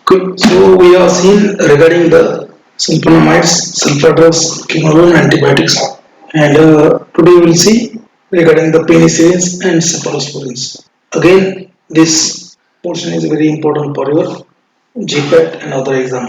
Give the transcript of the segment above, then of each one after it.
Good. So we have seen regarding the sulfonamides, sulfators, quinolone antibiotics, and today we will see regarding the penicillins and cephalosporins. Again, this portion is very important for your GPAT and other exam.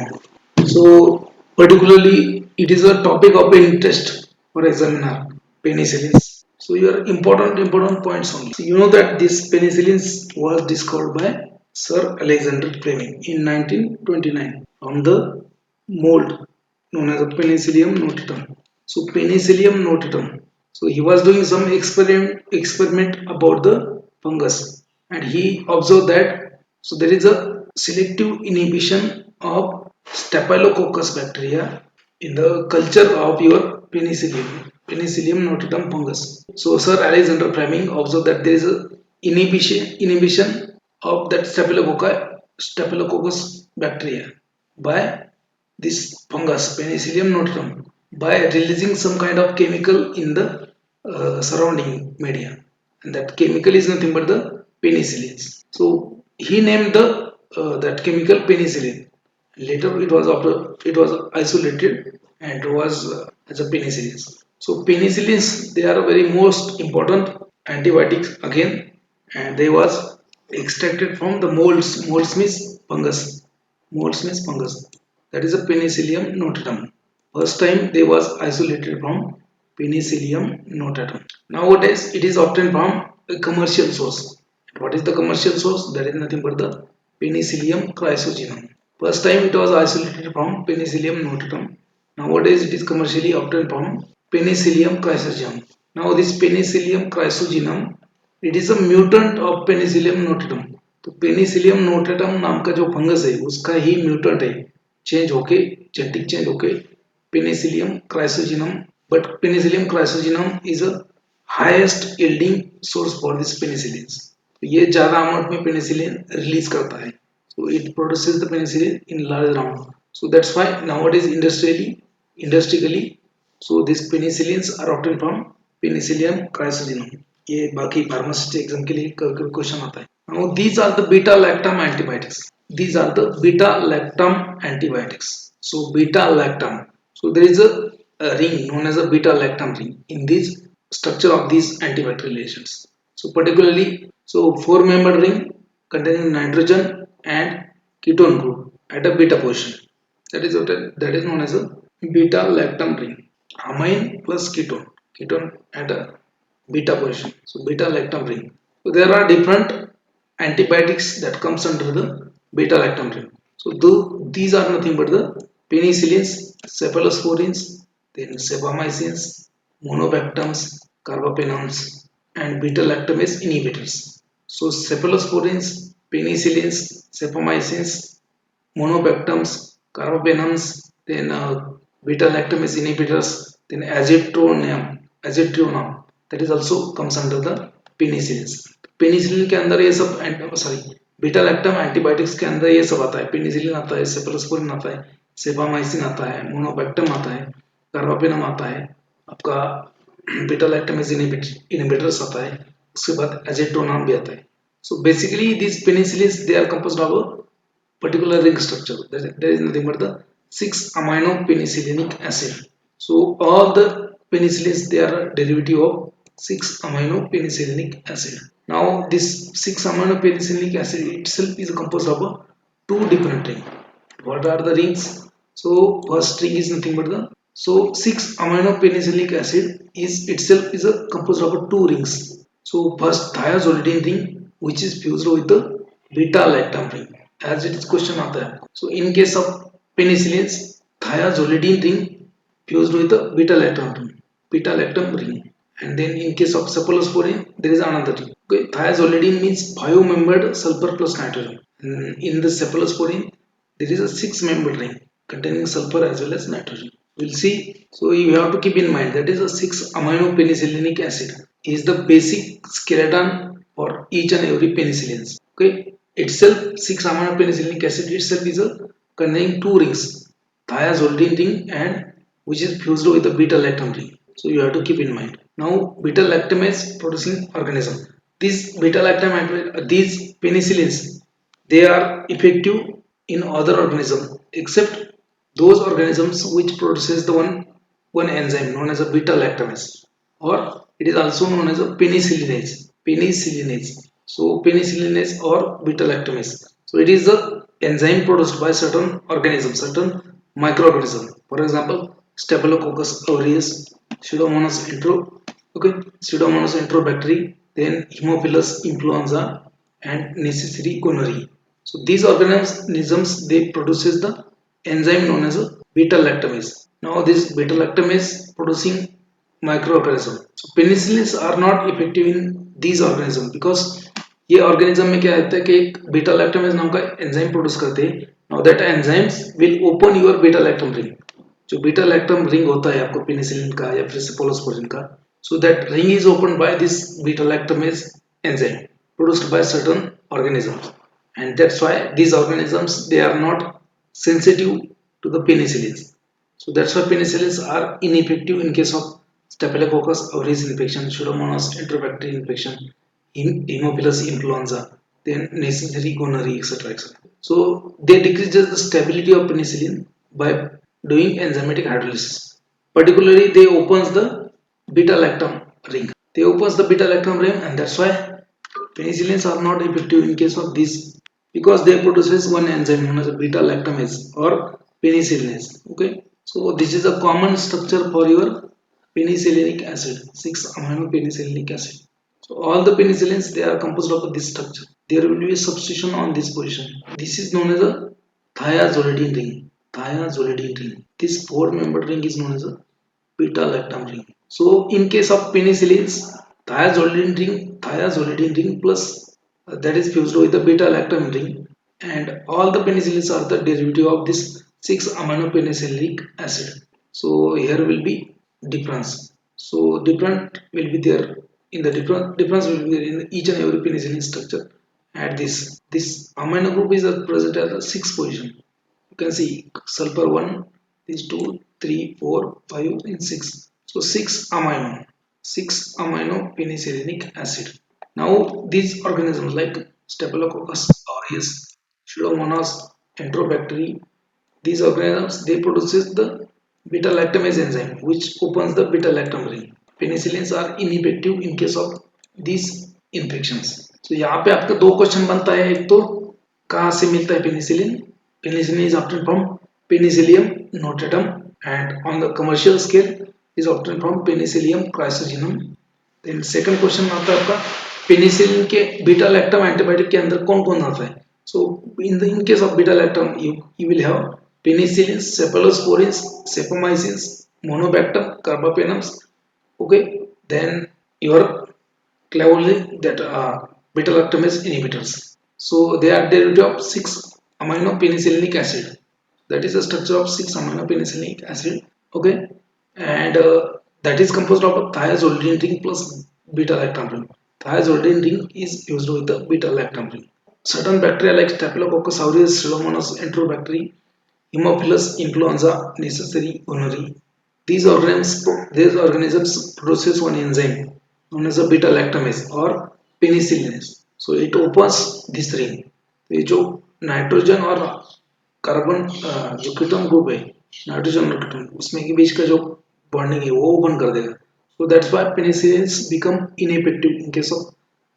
So particularly, it is a topic of interest for examiner penicillins. So your important points only. So you know that this penicillins was discovered by Sir Alexander Fleming in 1929 on the mold known as a Penicillium notatum. So Penicillium notatum. So he was doing some experiment about the fungus, and he observed that so there is a selective inhibition of Staphylococcus bacteria in the culture of your Penicillium notatum fungus. So Sir Alexander Fleming observed that there is a inhibition of that Staphylococcus bacteria by this fungus Penicillium notatum by releasing some kind of chemical in the surrounding media, and that chemical is nothing but the penicillins. So he named the that chemical penicillin. Later it was isolated and was as a penicillins. So penicillins, they are very most important antibiotics again, and they was extracted from the molds. Molds means fungus. Molds means fungus. That is a Penicillium notatum. First time they was isolated from Penicillium notatum. Nowadays it is obtained from a commercial source. What is the commercial source? That is nothing but the Penicillium chrysogenum. First time it was isolated from Penicillium notatum. Nowadays it is commercially obtained from Penicillium chrysogenum. Now this Penicillium chrysogenum, it is a mutant of Penicillium notatum. तो penicillium notatum नाम का जो fungus है उसका ही mutant है, change होके genetic change होके penicillium chrysogenum. But penicillium chrysogenum is a highest yielding source for this penicillins. ये ज्यादा अमाउंट में पेनिसिलिन रिलीज करता है. So it produces the penicillin in large amount. So that's why nowadays industrially, so these penicillins are obtained from Penicillium chrysogenum. ये बाकी pharmacist exam के लिए question आता है. Now these are the beta lactam antibiotics. These are the beta lactam antibiotics. So beta lactam. So there is a ring known as a beta lactam ring in this structure of these antibacterial agents. So particularly, so 4-membered ring containing nitrogen and ketone group at a beta position. That is known as a beta lactam ring. Amine plus ketone at a beta position. So beta lactam ring. So there are different antibiotics that comes under the beta lactam ring. So these are nothing but the penicillins, cephalosporins, then cephamycins, monobactams, carbapenems, and beta lactamase inhibitors. So cephalosporins, penicillins, cephamycins, monobactams, carbapenems, then beta lactamase inhibitors, then azithromycin, that is also comes under the penicillins. Penicillin के अंदर ये सब beta lactam antibiotics के अंदर ये सब आता है. पेनिसिलिन आता है, सेफलोस्पोरिन आता है, सेफामाइसिन आता है, मोनोबैक्टम आता है, कार्बापेनम आता है, आपका बीटा लैक्टमेज इनहिबिटर्स आता है, उसके बाद एजेट्रोनाम भी आता है. So basically these penicillins, they are composed of a particular ring structure. There is nothing but the 6-amino penicillinic acid. So all the penicillins, they are a derivative of 6-amino penicillinic acid. Now this 6-amino penicillinic acid itself is composed of 2 different rings. What are the rings? So first ring is nothing but the 6-amino penicillinic acid is itself is composed of 2 rings. So first thiazolidine ring, which is fused with the beta lactam ring, as it is question आता है. So in case of penicillins, thiazolidine ring fused with the beta lactam ring. And then in case of cephalosporin, there is another ring. Okay, thiazolidine means 5-membered sulfur plus nitrogen. In the cephalosporin, there is a 6-membered ring containing sulfur as well as nitrogen. We'll see. So you have to keep in mind that is a 6-amino penicillinic acid is the basic skeleton for each and every penicillin. Okay, itself 6-amino penicillinic acid itself is containing 2 rings, thiazolidine ring and which is fused with the beta lactam ring. So you have to keep in mind. Now beta lactamase producing organism. These beta lactam, these penicillins, they are effective in other organism except those organisms which produces the one enzyme known as a beta lactamase, or it is also known as a penicillinase. So penicillinase or beta lactamase. So it is the enzyme produced by certain organisms, certain microorganism. For example, Staphylococcus aureus, Pseudomonas Pseudomonas enterobacter, then Haemophilus influenza, and necessary gonorrhea. So these organisms they produces the enzyme known as a beta lactamase. Now this beta lactamase producing microorganism. So penicillins are not effective in these organisms because ये organism में क्या होता है कि एक beta lactamase नाम का enzyme produce करते हैं. Now that enzymes will open your beta lactam ring. जो beta lactam ring होता है आपको penicillin का या फिर cephalosporin का, so that ring is opened by this beta lactamase enzyme produced by certain organisms, and that's why these organisms they are not sensitive to the penicillins. So that's why penicillins are ineffective in case of Staphylococcus aureus infection, Pseudomonas enterobacter infection, Haemophilus influenza, then necessary gonorrhea, etc. etc. So they decreases the stability of penicillin by doing enzymatic hydrolysis. Particularly, they opens the beta lactam ring. They opens the beta lactam ring, and that's why penicillins are not effective in case of this because they produces one enzyme known as a beta lactamase or penicillinase. Okay, so this is a common structure for your penicillinic acid, 6-amino penicillinic acid. So all the penicillins they are composed of this structure. There will be a substitution on this position. This is known as a thiazolidine ring. Thiazolidine ring. This four-membered ring is known as a beta lactam ring. So in case of penicillins, thiazolidine ring plus that is fused with the beta lactam ring, and all the penicillins are the derivative of this 6-amino penicillinic acid. So here will be difference. So different will be there in the difference will be there in each and every penicillin structure. At this amino group is present at the sixth position. You can see sulfur 1, these 2, 3, 4, 5, and 6. So 6-amino penicillinic acid. Now these organisms like Staphylococcus aureus, Pseudomonas enterobacter, these organisms they produces the beta lactamase enzyme which opens the beta lactam ring. Penicillins are ineffective in case of these infections. So यहाँ पे आपका दो question बनता है. एक तो कहाँ से मिलता है penicillin? Penicillin is obtained from Penicillium notatum, and on the commercial scale is obtained from Penicillium chrysogenum. Then second question आता है आपका पेनिसिलिन के बीटा लैक्टम एंटीबायोटिक के अंदर कौन कौन आता है? So in case of beta lactam you will have penicillins, cephalosporins, cephamycins, monobactam, carbapenems. Okay, then your clavulin that beta lactamase inhibitors. So they are derivative of 6-amino penicillinic acid. That is the structure of 6-amino penicillinic acid. Okay, and that is composed of a thiazolidine ring plus beta lactam ring. Thiazolidine ring is used with the beta lactam ring. Certain bacteria like Staphylococcus aureus, Pseudomonas enterobacter, Haemophilus influenza, necessary gonorrhea. These organisms produces one enzyme known as a beta lactamase or penicillinase. So it opens this ring. ये जो nitrogen और carbon जो ketone group है, nitrogen और ketone, उसमें के बीच का जो बॉन्डिंग है वो ओपन कर देगा. So that's why penicillins become ineffective in case of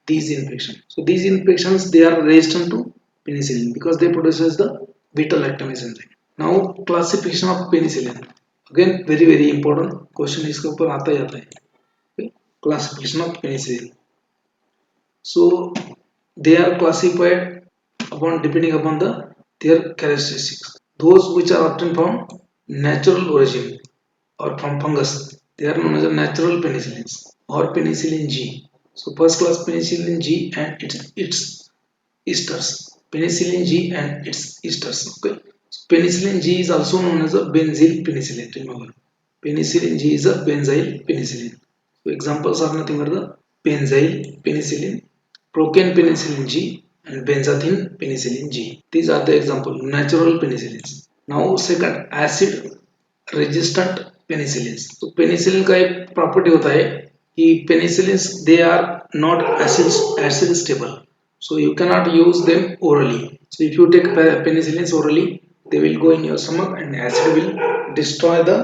these infections. So these infections they are resistant to penicillin because they produces the beta lactamase enzyme. Now classification of penicillin. Again very important question इसके ऊपर आता ही आता है. Okay? Classification of penicillin. So they are classified upon depending upon their characteristics. Those which are obtained from natural origin or from fungus, they are known as natural penicillins or penicillin G. So first class penicillin G and its esters. Penicillin G and its esters. Okay. So penicillin G is also known as a benzyl penicillin. Remember, penicillin G is a benzyl penicillin. So examples are nothing but the benzyl penicillin, procaine penicillin G, and benzathine penicillin G. These are the example natural penicillins. Now second, acid resistant penicillins. तो penicillin का एक property होता है कि penicillins they are not acid stable, so you cannot use them orally. So if you take penicillins orally, they will go in your stomach and acid will destroy the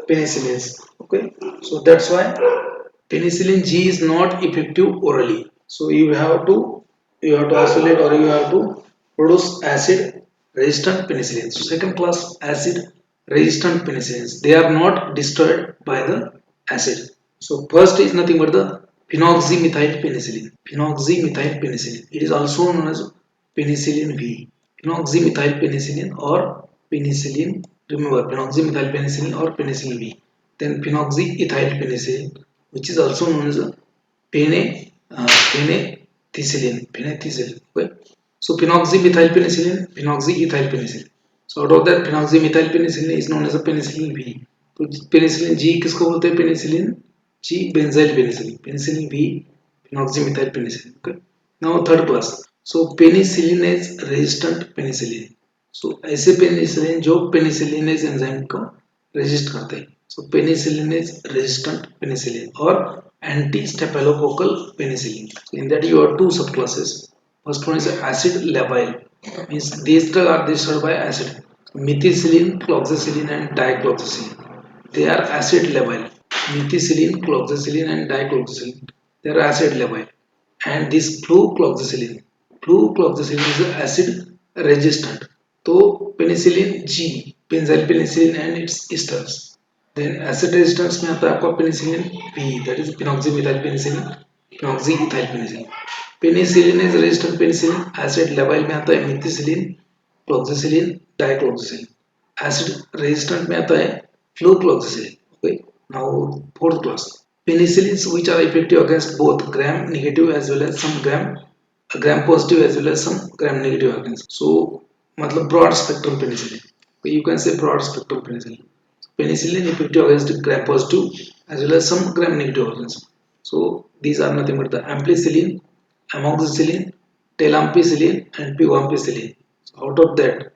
penicillins. Okay, so that's why penicillin G is not effective orally. So you have to isolate, or you have to produce acid resistant penicillins. So second class acid resistant penicillins, they are not destroyed by the acid. So first is nothing but the phenoxymethyl penicillin. Phenoxymethyl penicillin, it is also known as penicillin V. Phenoxymethyl penicillin or penicillin, remember phenoxymethyl penicillin or penicillin V. Then phenoxyethyl penicillin, which is also known as a penethicillin. Okay. So phenoxymethyl penicillin, phenoxyethyl penicillin. So out of that, phenoxymethyl penicillin is known as a penicillin V. तो penicillin G किसको बोलते हैं? penicillin G benzyl penicillin. Penicillin V phenoxymethyl penicillin. Okay. Now third class. So penicillinase resistant penicillin. So ऐसे penicillin जो penicillinase enzyme को resist करते हैं. So penicillinase resistant penicillin or anti-staphylococcal penicillin. So in that you have two subclasses. First one is acid labile. Means these drugs are destroyed by acid. Methicillin, cloxacillin and dicloxacillin. They are acid labile. Methicillin, cloxacillin and dicloxacillin, they are acid labile. And this flucloxacillin is acid resistant. So penicillin G, benzyl penicillin and its esters. Then acid resistance में आता है आपका penicillin P, that is phenoxymethyl penicillin, phenoxyethyl penicillin. Penicillinase resistant penicillin acid labile में आता है methicillin, cloxacillin, dicloxacillin. Acid resistant में आता है flucloxacillin. Okay. Now fourth class, penicillins which are effective against both gram negative as well as some gram positive as well as some gram negative organisms. So मतलब broad spectrum penicillin. You can say broad spectrum penicillin. Penicillin effective against gram positive as well as some gram negative organisms. So these are nothing but the ampicillin, amoxicillin, telampicillin and pivampicillin. So out of that,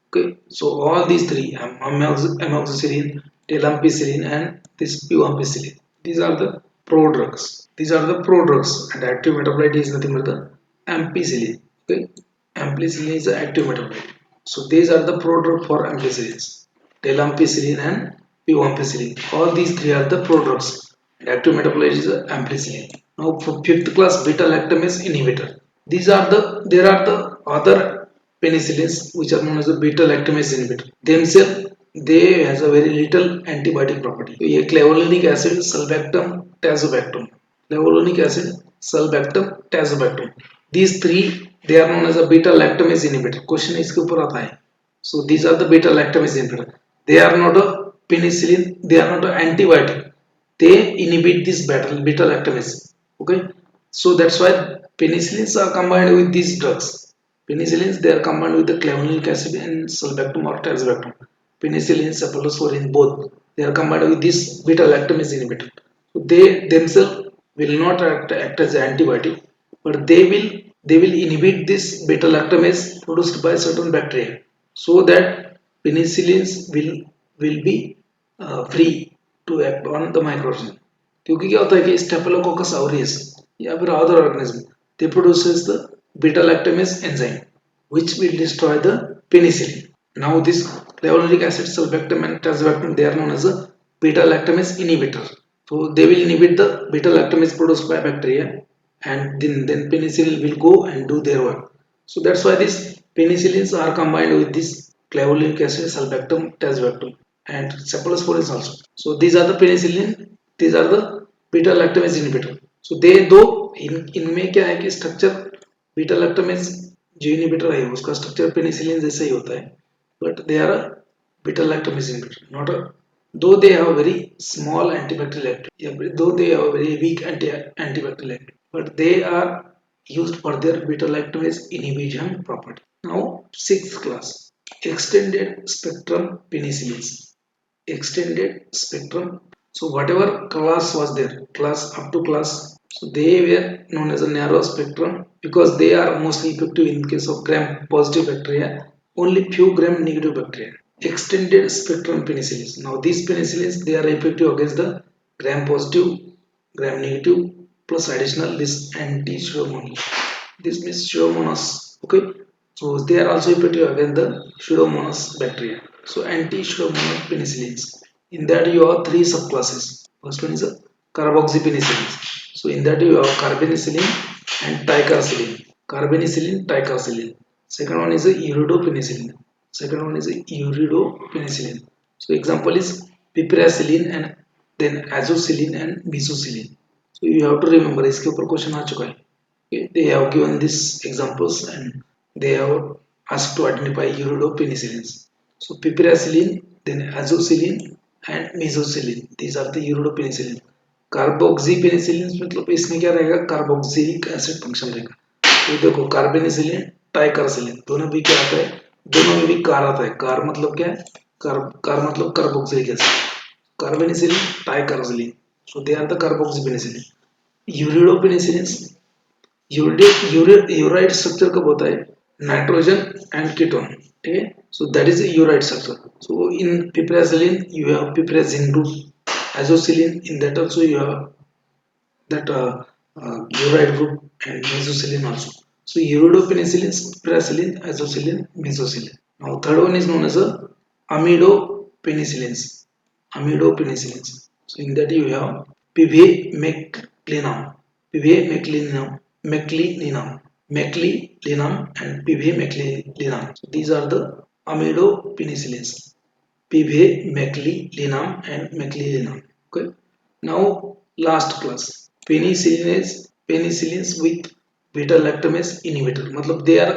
okay, so all these three, amoxicillin, telampicillin and this pivampicillin, these are the prodrugs. These are the prodrugs, and active metabolite is nothing but the ampicillin. Okay, ampicillin is the active metabolite. So these are the prodrug for ampicillins, telampicillin and pivampicillin. All these three are the prodrugs, and active metabolite is the ampicillin. Now for fifth class, beta lactamase inhibitor. There are the other penicillins which are known as the beta lactamase inhibitor. Themselves, they has a very little antibiotic property. So ये clavulanic acid, sulbactam, tazobactam. Clavulanic acid, sulbactam, tazobactam. These three, they are known as a beta lactamase inhibitor. Question इसके ऊपर आता है. So these are the beta lactamase inhibitor. They are not a penicillin. They are not an antibiotic. They inhibit this beta lactamase. Okay. So that's why penicillins are combined with these drugs. Penicillins, they are combined with the clavulanic acid and sulbactam or tazobactam. Penicillin, cephalosporin, both, they are combined with this beta lactamase inhibitor. So they themselves will not act as an antibiotic, but they will inhibit this beta lactamase produced by certain bacteria, so that penicillins will be free to act on the microorganism. क्योंकि क्या होता है कि Staphylococcus aureus या फिर other organism, they produces the beta lactamase enzyme which will destroy the penicillin. Now this clavulanic acid, sulbactam and tazobactam, they are known as a beta lactamase inhibitor. So they will inhibit the beta lactamase produced by bacteria, and then penicillin will go and do their work. So that's why these penicillins are combined with this clavulanic acid, sulbactam, tazobactam and cephalosporins also. So these are the penicillin, these are the beta lactamase inhibitor. So they दो इनमें क्या है कि structure beta lactamase जो inhibitor है उसका structure penicillin जैसा ही होता है, but they are a beta lactamase inhibitor, not a, though they have a very small antibacterial activity, though they have a very weak antibacterial activity, but they are used for their beta lactamase inhibition property. Now sixth class, extended spectrum penicillins. Extended spectrum, so whatever class was there, class up to class, so they were known as a narrow spectrum because they are mostly effective in case of gram positive bacteria, only few gram negative bacteria. Extended spectrum penicillins, now these penicillins, they are effective against the gram positive, gram negative plus additional this anti-pseudomonas. This means pseudomonas. Okay, So they are also effective against the Pseudomonas bacteria. So anti-Pseudomonas penicillins. In that you have three subclasses. First one is a carboxypenicillins. So in that you have carbonicillin and ticarcillin. Carbonicillin, ticarcillin. Second one is a uridopenicillin. Second one is a uridopenicillin. So example is piperacillin and then azoxyllin and mesoxyllin. So you have to remember इसके ऊपर question आ चुका है. Okay, they have given these examples and they have asked to identify uridopenicillins. So piperacillin, then azoxyllin and mesoxyllin. These are the uridopenicillin. कार्बोक्सीपेनिसिलिन मतलब इसमें क्या रहेगा carboxylic acid function रहेगा. तो देखो कार्बेनिसिलिन टाइकार्सिलिन दोनों भी क्या आता है दोनों में भी कार आता है. कार मतलब क्या है कार मतलब carboxylic acid. Carbenicillin ticarcillin so they are the carboxypenicillin. Ureidopenicillin ureide structure कब होता है नाइट्रोजन एंड कीटोन. ठीक है. So that is ureide structure. So in piperacillin you have piperazine group. Azoxyllin in that also you have that uride group and mesoxyllin also. So uridopenicillin, piperacillin, azoxyllin, mesoxyllin. Now third one is known as a amidopenicillins. Amidopenicillins. So in that you have pivameclinum, meclininum and pivameclinum. So these are the amidopenicillins. pivameclinum and meclininum. Okay. Now last class penicillins with beta lactamase inhibitor. मतलब they are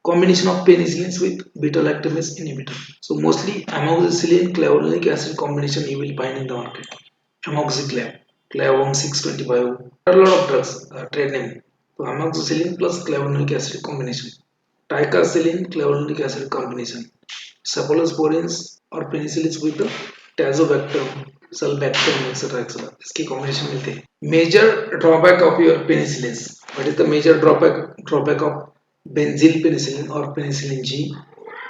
combination of penicillins with beta lactamase inhibitor. So mostly amoxicillin clavulanic acid combination you will find in the market. Amoxiclav, Clavum 625. There are a lot of drugs trade name. So amoxicillin plus clavulanic acid combination. Ticarcillin clavulanic acid combination. Cephalosporins और penicillins with the tazobactam, sulbactam, etc. इसकी combination मिलते हैं. Major drawback of your penicillins. What is the major drawback of benzyl penicillin or penicillin G?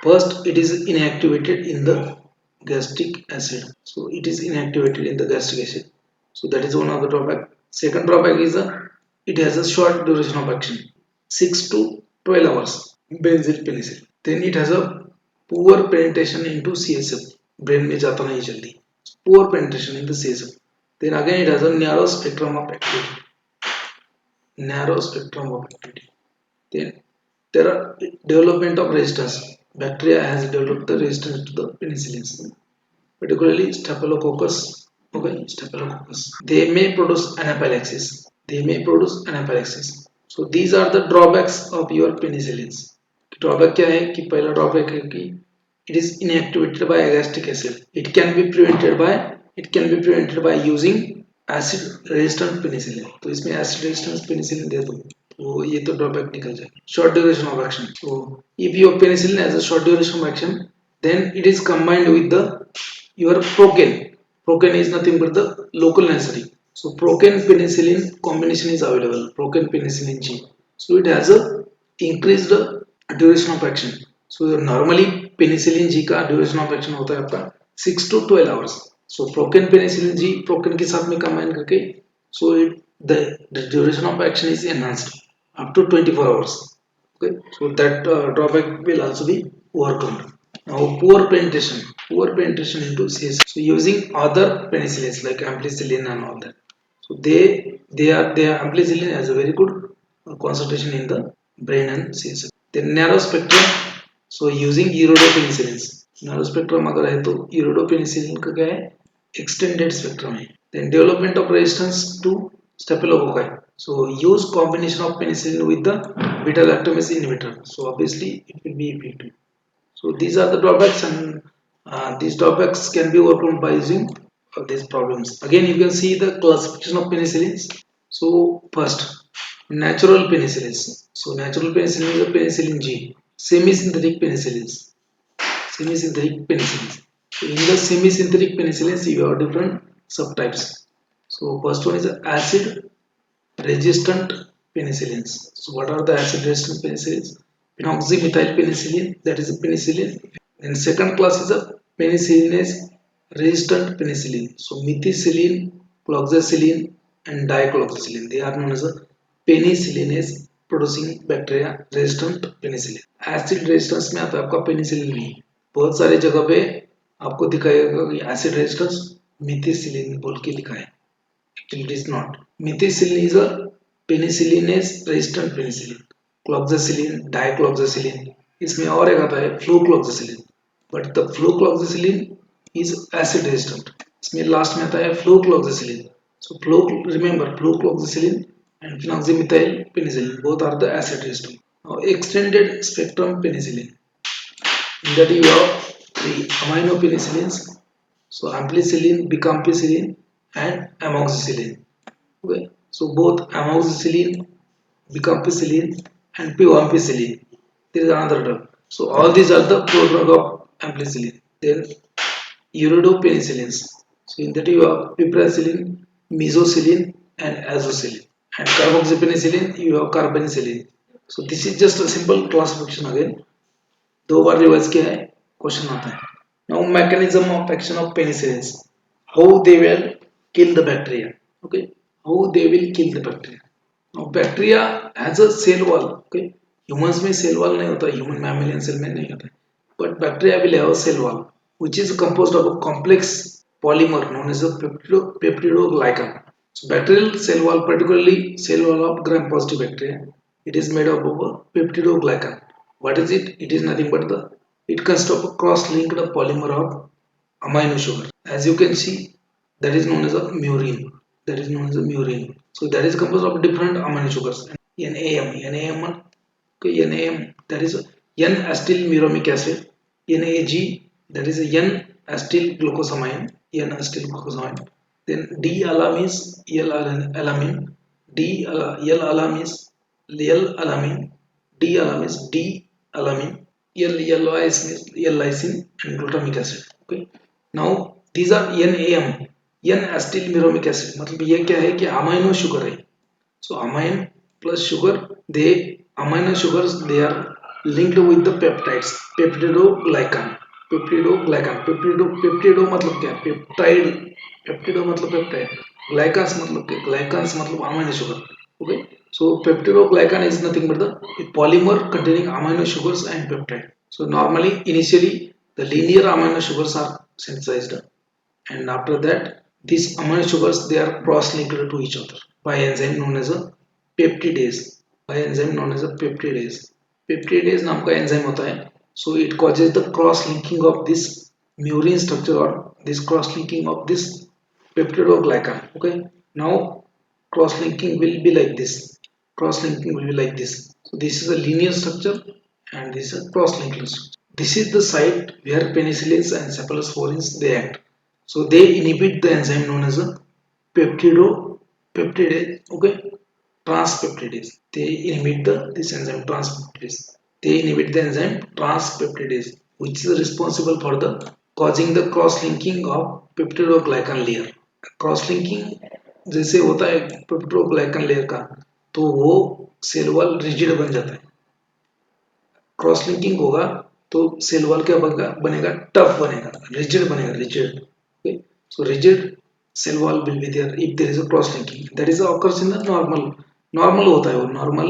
First, it is inactivated in the gastric acid. So it is inactivated in the gastric acid. So that is one of the drawback. Second drawback is it has a short duration of action, 6 to 12 hours. Benzyl penicillin. Then it has a poor penetration into CSF. Brain में जाता नहीं जल्दी. Poor penetration in the CSF. Then again it has a narrow spectrum of activity. Narrow spectrum of activity. Then there are development of resistance. Bacteria has developed the resistance to the penicillins, particularly Staphylococcus. Okay, Staphylococcus. They may produce anaphylaxis. So these are the drawbacks of your penicillins. Drawback क्या है कि पहला drawback है कि it is inactivated by gastric acid. It can be prevented by using acid resistant penicillin. तो इसमें acid resistant penicillin दे दो तो ये तो drawback निकल जाएगा. Short duration of action. So if your penicillin has a short duration of action, then it is combined with the your procaine. Procaine is nothing but the local anesthetic. So procaine penicillin combination is available. Procaine penicillin G. So it has a increased duration of action. So normally penicillin G का duration of action होता है आपका 6 to 12 hours. So procaine penicillin G procaine के साथ में combine करके so the duration of action is enhanced up to 24 hours. Okay, so that drawback will also be overcome. Now poor penetration into CSF. So using other penicillins like ampicillin and all that. So they are ampicillin has a very good concentration in the brain and CSF. Then narrow spectrum. So using uridopenicillins. Narrow spectrum अगर है तो uridopenicillin का क्या है extended spectrum है. Then development of resistance to staphylococci. So use combination of penicillin with the beta lactamase inhibitor. So obviously it will be effective. So these are the drawbacks and these drawbacks can be overcome by using these problems. Again you can see the classification of penicillins. So first natural penicillins. So natural penicillin is a penicillin G. Semi-synthetic penicillins. So in the semi-synthetic penicillins you have different subtypes. So first one is acid resistant penicillins. So what are the acid resistant penicillins? Phenoxymethyl penicillin, that is a penicillin. And second class is a penicillinase resistant penicillin. So methicillin, cloxacillin and dicloxacillin, they are known as a penicillinase producing bacteria resistant penicillin. Acid resistance में आता है आपका penicillin भी। बहुत सारी जगह पे आपको दिखाएगा कि एसिड रेजिस्टेंस मिथिसिलिन बोल के लिखा है, actually it is not. Methicillin is a penicillinase resistant penicillin. Cloxacillin, dicloxacillin, इसमें और एक आता है flucloxacillin, but the flucloxacillin is acid resistant. इसमें लास्ट में आता है flucloxacillin. So flu remember flucloxacillin and phenoxymethyl penicillin both are the acid resistant. Now extended spectrum penicillin, in that you have the amino penicillins, so ampicillin, bicampicillin and amoxicillin. Okay, so both amoxicillin, bicampicillin and ampicillin, there is another drug. So all these are the prodrug of ampicillin. Then uridopenicillins, so in that you have piperacillin, mesocillin and azocillin, and carboxypenicillin you have carbonicillin. So this is just a simple classification again, दो बार revise किया है, question आता है। Now mechanism of action of penicillins, how they will kill the bacteria. Okay, how they will kill the bacteria. Now bacteria has a cell wall. Okay, humans में cell wall नहीं होता, human mammalian cell में नहीं होता, but bacteria will have a cell wall which is composed of a complex polymer known as a peptidoglycan. So bacterial cell wall, particularly cell wall of gram-positive bacteria, it is made up of a peptidoglycan. What is it? It is nothing but it consists of a cross-linked polymer of amino sugar. As you can see, that is known as a murine. That is known as a murine. So that is composed of different amino sugars. NAM, okay, NAM, that is N-acetyl muramic acid. NAG, that is N-acetyl glucosamine. N-acetyl glucosamine. Then D-alam is L-alamine. L-alam is L-alamine. D-alam is D-alamine. L-lysine and glutamic acid. Okay. Now these are NAM, N-acetyl muramic acid. मतलब ये क्या है कि amino sugar है. So amine plus sugar, amino sugars they are linked with the peptides. Peptidoglycan. Peptido मतलब क्या? Peptide. Peptido मतलब peptide. Glycans मतलब क्या? Glycans मतलब amino sugar. Okay. So peptidoglycan is nothing but the polymer containing amino sugars and peptide. So normally, initially, the linear amino sugars are synthesized, and after that, these amino sugars they are cross-linked to each other by enzyme known as a peptidase. By enzyme known as a peptidase. Peptidase नाम का enzyme होता है. So it causes the cross-linking of this murine structure or this cross-linking of this peptidoglycan. Okay. Now cross-linking will be like this. Cross-linking will be like this. So this is a linear structure and this is a cross-linked structure. This is the site where penicillins and cephalosporins they act. So they inhibit the enzyme known as a peptidase. Okay, transpeptidase. They inhibit this enzyme transpeptidase. They inhibit the enzyme transpeptidase, which is responsible for the causing the cross-linking of peptidoglycan layer. Cross-linking जैसे होता है peptidoglycan layer का, तो वो cell wall rigid बन जाता है. Cross linking होगा तो सेल वॉल क्या बनेगा? टफ बनेगा, रिजिड बनेगा, rigid. Okay, so rigid cell wall will be there if there is a cross linking. That is occurs in the normal होता है, वो नॉर्मल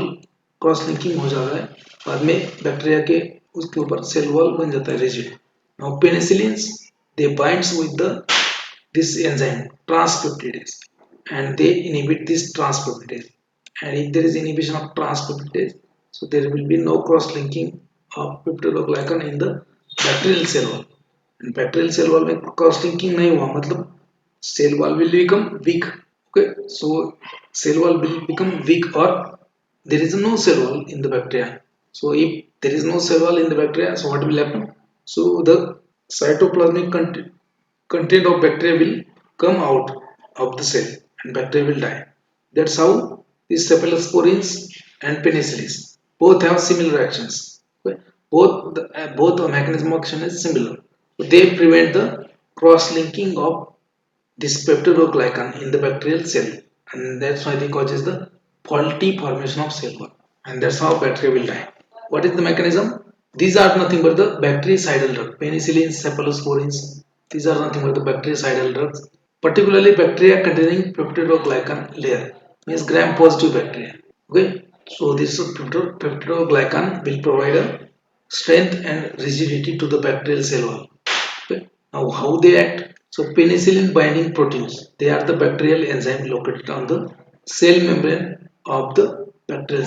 क्रॉस लिंकिंग हो जाता है, बाद में बैक्टीरिया के उसके ऊपर सेल वॉल बन जाता है, rigid. Now penicillins they binds with the this enzyme transpeptidase and they inhibit this transpeptidase, and if there is inhibition of transpeptidase, so there will be no cross linking of peptidoglycan in the bacterial cell wall. And bacterial cell wall में cross linking नहीं हुआ मतलब cell wall will become weak. Okay, so cell wall will become weak or there is no cell wall in the bacteria. So if there is no cell wall in the bacteria, so what will happen? So the cytoplasmic content of bacteria will come out of the cell and bacteria will die. That's how these cephalosporins and penicillins both have similar actions. Okay? Both the mechanism of action is similar. They prevent the cross-linking of this peptidoglycan in the bacterial cell, and that's why they causes the faulty formation of cell wall, and that's how bacteria will die. What is the mechanism? These are nothing but the bactericidal drug. Penicillins, cephalosporins, these are nothing but the bactericidal drugs, particularly bacteria containing peptidoglycan layer, means gram-positive bacteria. Okay, So this peptidoglycan will provide a strength and rigidity to the bacterial cell wall. Okay. Now how they act? So penicillin binding proteins, they are the bacterial enzyme located on the cell membrane of the bacterial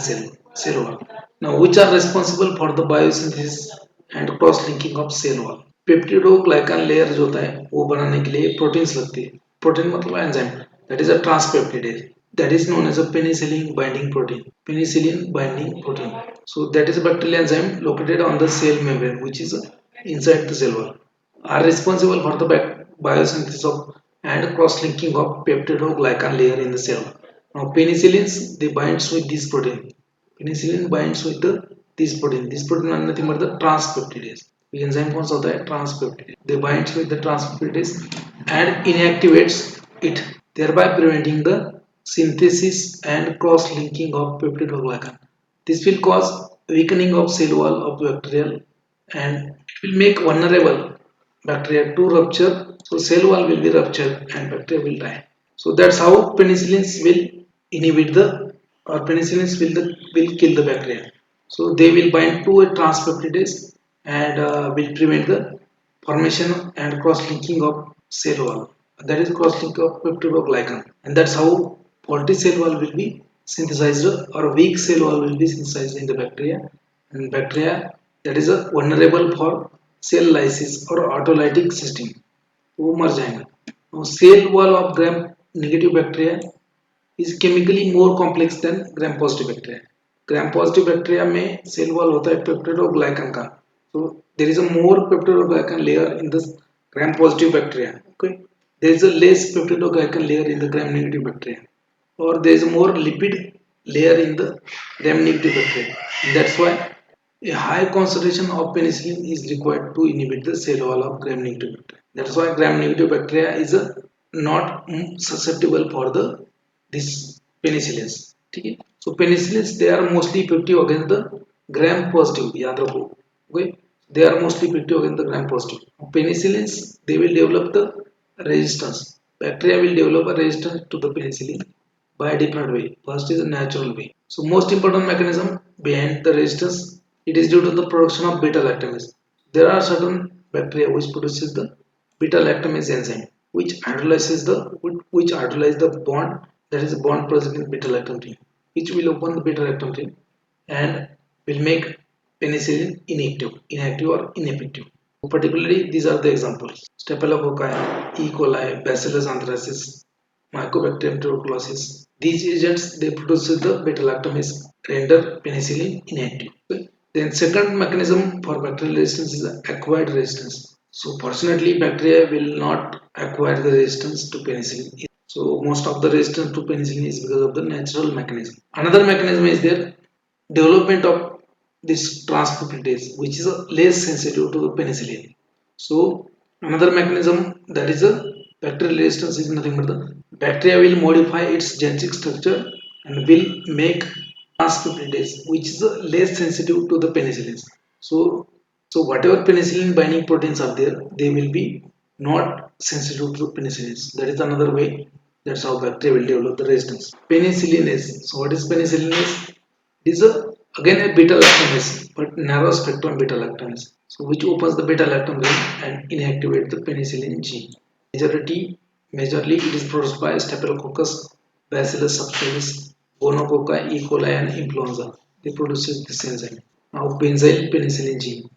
cell wall. Now which are responsible for the biosynthesis and cross linking of cell wall. Peptidoglycan layer जो होता है वो बनाने के लिए proteins लगती है. Protein मतलब enzyme, that is a transpeptidase, that is known as a penicillin binding protein. Penicillin binding protein, so that is a bacterial enzyme located on the cell membrane which is inside the cell wall, are responsible for the biosynthesis of and cross-linking of peptidoglycan layer in the cell. Now penicillins, they binds with this protein. Penicillin binds with this protein. This protein is nothing but the transpeptidase. The enzyme forms of the transpeptidase. They binds with the transpeptidase and inactivates it, thereby preventing the synthesis and cross-linking of peptidoglycan. This will cause weakening of cell wall of bacterial and it will make vulnerable bacteria to rupture. So cell wall will be ruptured and bacteria will die. So that's how penicillins will inhibit the or penicillins will kill the bacteria. So they will bind to a transpeptidase and will prevent the formation and cross-linking of cell wall. That is cross-link of peptidoglycan, and that's how faulty cell wall will be synthesized or weak cell wall will be synthesized in the bacteria, and bacteria that is a vulnerable for cell lysis or autolytic system वो मर जाएंगे. Now, cell wall of gram negative bacteria is chemically more complex than gram positive bacteria. Gram positive bacteria में cell wall होता है peptidoglycan का. So there is a more peptidoglycan layer in the gram positive bacteria. Okay, there is a less peptidoglycan layer in the gram negative bacteria, or there is a more lipid layer in the gram negative bacteria. And that's why a high concentration of penicillin is required to inhibit the cell wall of gram negative bacteria. That's why gram negative bacteria is not susceptible for the this penicillins. ठीक है. So penicillins, they are mostly effective against the gram positive. याद रखो. Okay, they are mostly effective against the gram positive. Penicillins, they will develop the resistance. Bacteria will develop a resistance to the penicillin by a different way. First is a natural way. So most important mechanism behind the resistance, it is due to the production of beta lactamase. There are certain bacteria which produces the beta lactamase enzyme, which hydrolyzes the bond, that is a bond present in beta lactam chain, which will open the beta lactam chain and will make penicillin inactive or ineffective. Particularly, these are the examples: Staphylococcus, E. coli, Bacillus anthracis, Mycobacterium tuberculosis. These agents, they produce the beta lactamase, render penicillin inactive. Okay. Then second mechanism for bacterial resistance is acquired resistance. So fortunately, bacteria will not acquire the resistance to penicillin. So most of the resistance to penicillin is because of the natural mechanism. Another mechanism is there development of this transpeptidase, which is less sensitive to the penicillin. So another mechanism, that is a bacterial resistance, is nothing but the bacteria will modify its genetic structure and will make transpeptidase, which is less sensitive to the penicillins. So whatever penicillin binding proteins are there, they will be not sensitive to penicillins. That is another way. That's how bacteria will develop the resistance. Penicillin is, so what is penicillin is? It is again a beta lactamase, but narrow spectrum beta lactamase. So which opens the beta lactam ring and inactivates the penicillin G. Majorly it is produced by Staphylococcus, Bacillus subtilis, Gonococci, E. coli, and influenza. They produce this enzyme. Now benzyl penicillin G.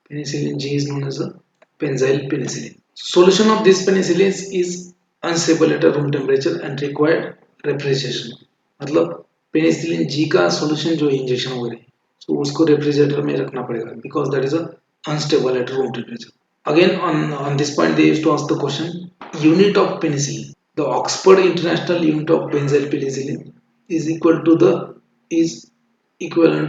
Penicillin G is known as a benzyl penicillin. Solution of this penicillin is unstable at a room temperature and required refrigeration. मतलब penicillin G का solution जो injection वगैरह, तो उसको refrigerator में रखना पड़ेगा because that is unstable at room temperature. Again, on this point, they used to ask the question: unit of penicillin. The Oxford International Unit of benzyl penicillin is equivalent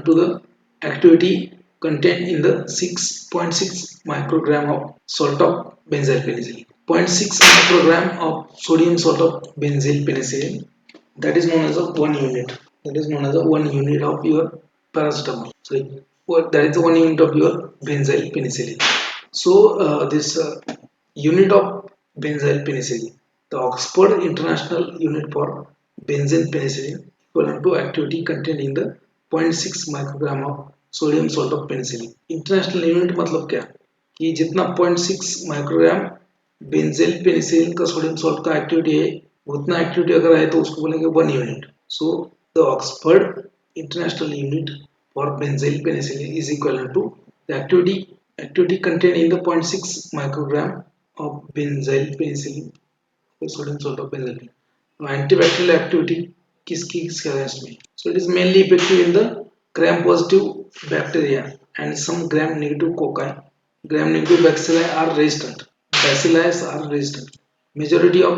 to the activity contained in the 6.6 microgram of salt of benzyl penicillin. 0.6 microgram of sodium salt of benzyl penicillin, that is known as a 1 unit. That is known as a 1 unit of your paracetamol. So that is the 1 unit of your benzyl penicillin. So this unit of benzyl penicillin, the Oxford International Unit for benzyl penicillin, equivalent to activity contained in the 0.6 microgram of sodium salt of penicillin. International unit मतलब क्या कि जितना 0.6 microgram benzyl penicillin का sodium salt का activity है उतना activity अगर है तो उसको बोलेंगे 1 unit. So the Oxford international unit for benzyl penicillin is equal to the activity contained in the 0.6 microgram of benzyl penicillin sodium salt of benzyl penicillin. Antibacterial activity किसकी against में? So it is mainly effective in the gram positive bacteria and some gram negative cocci. Gram negative bacilli are resistant. Bacilli are resistant. Majority of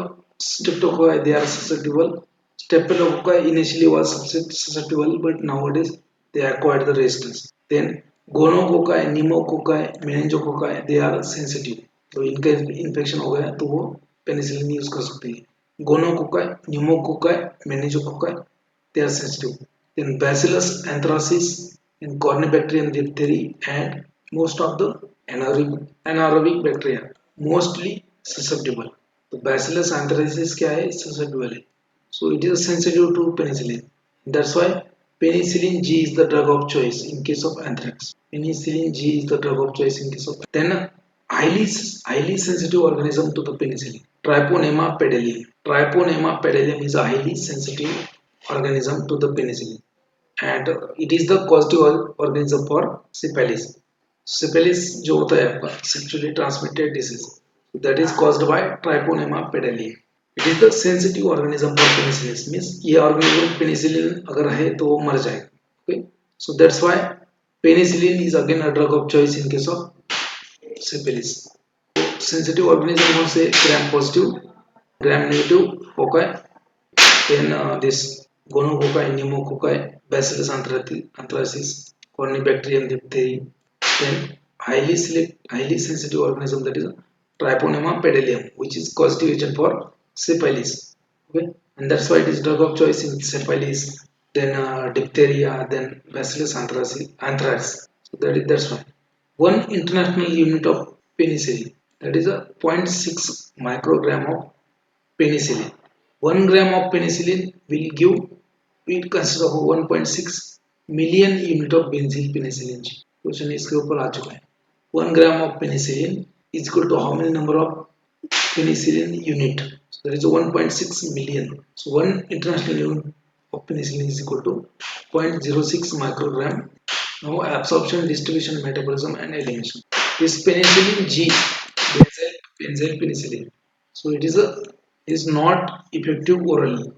streptococci they are susceptible. Staphylococcus initially was susceptible, but nowadays they acquired the resistance. Then gonococci, pneumococci, मेनिंजोकोकाई they are sensitive. तो इनका infection हो गया तो वो penicillin use कर सकते हैं. गोनोकोकाई, निमोकोकाई, मेनिंजोकोकाई they are sensitive. Then Bacillus anthracis and Corynebacterium diphtheria and most of the anaerobic bacteria mostly susceptible. तो Bacillus anthracis क्या है? Susceptible है. So it is sensitive to penicillin. That's why penicillin G is the drug of choice in case of anthrax. Penicillin G is the drug of choice in case of. Then highly sensitive organism to the penicillin. Treponema pedalium. Treponema pedalium is a highly sensitive organism to the penicillin, and it is the causative organism for syphilis. Syphilis जो होता है आपका sexually transmitted disease that is caused by Treponema pedalium. It is the sensitive organism for penicillin. Means ये organism penicillin अगर है तो वो मर जाएगा. Okay, so that's why penicillin is again a drug of choice in case of syphilis. Sensitive organism कौन से? gram positive, gram negative cocci, then this gonococci, pneumococci, bacillus anthracis, corynebacterium diphtheria, then highly sensitive organism that is Treponema pedalium, which is causative agent for syphilis. Okay, and that's why it is drug of choice in syphilis, then diphtheria, then bacillus anthrax. So that's why one international unit of penicillin, that is a 0.6 microgram of penicillin. 1 gram of penicillin will give, it consists of 1.6 million unit of benzyl penicillin. Question इसके ऊपर आ चुका है. 1 gram of penicillin is equal to how many number of penicillin unit? So there is 1.6 million. So one international unit of penicillin is equal to 0.06 microgram. Now absorption, distribution, metabolism and elimination. This penicillin G, benzyl penicillin. So it is not effective orally.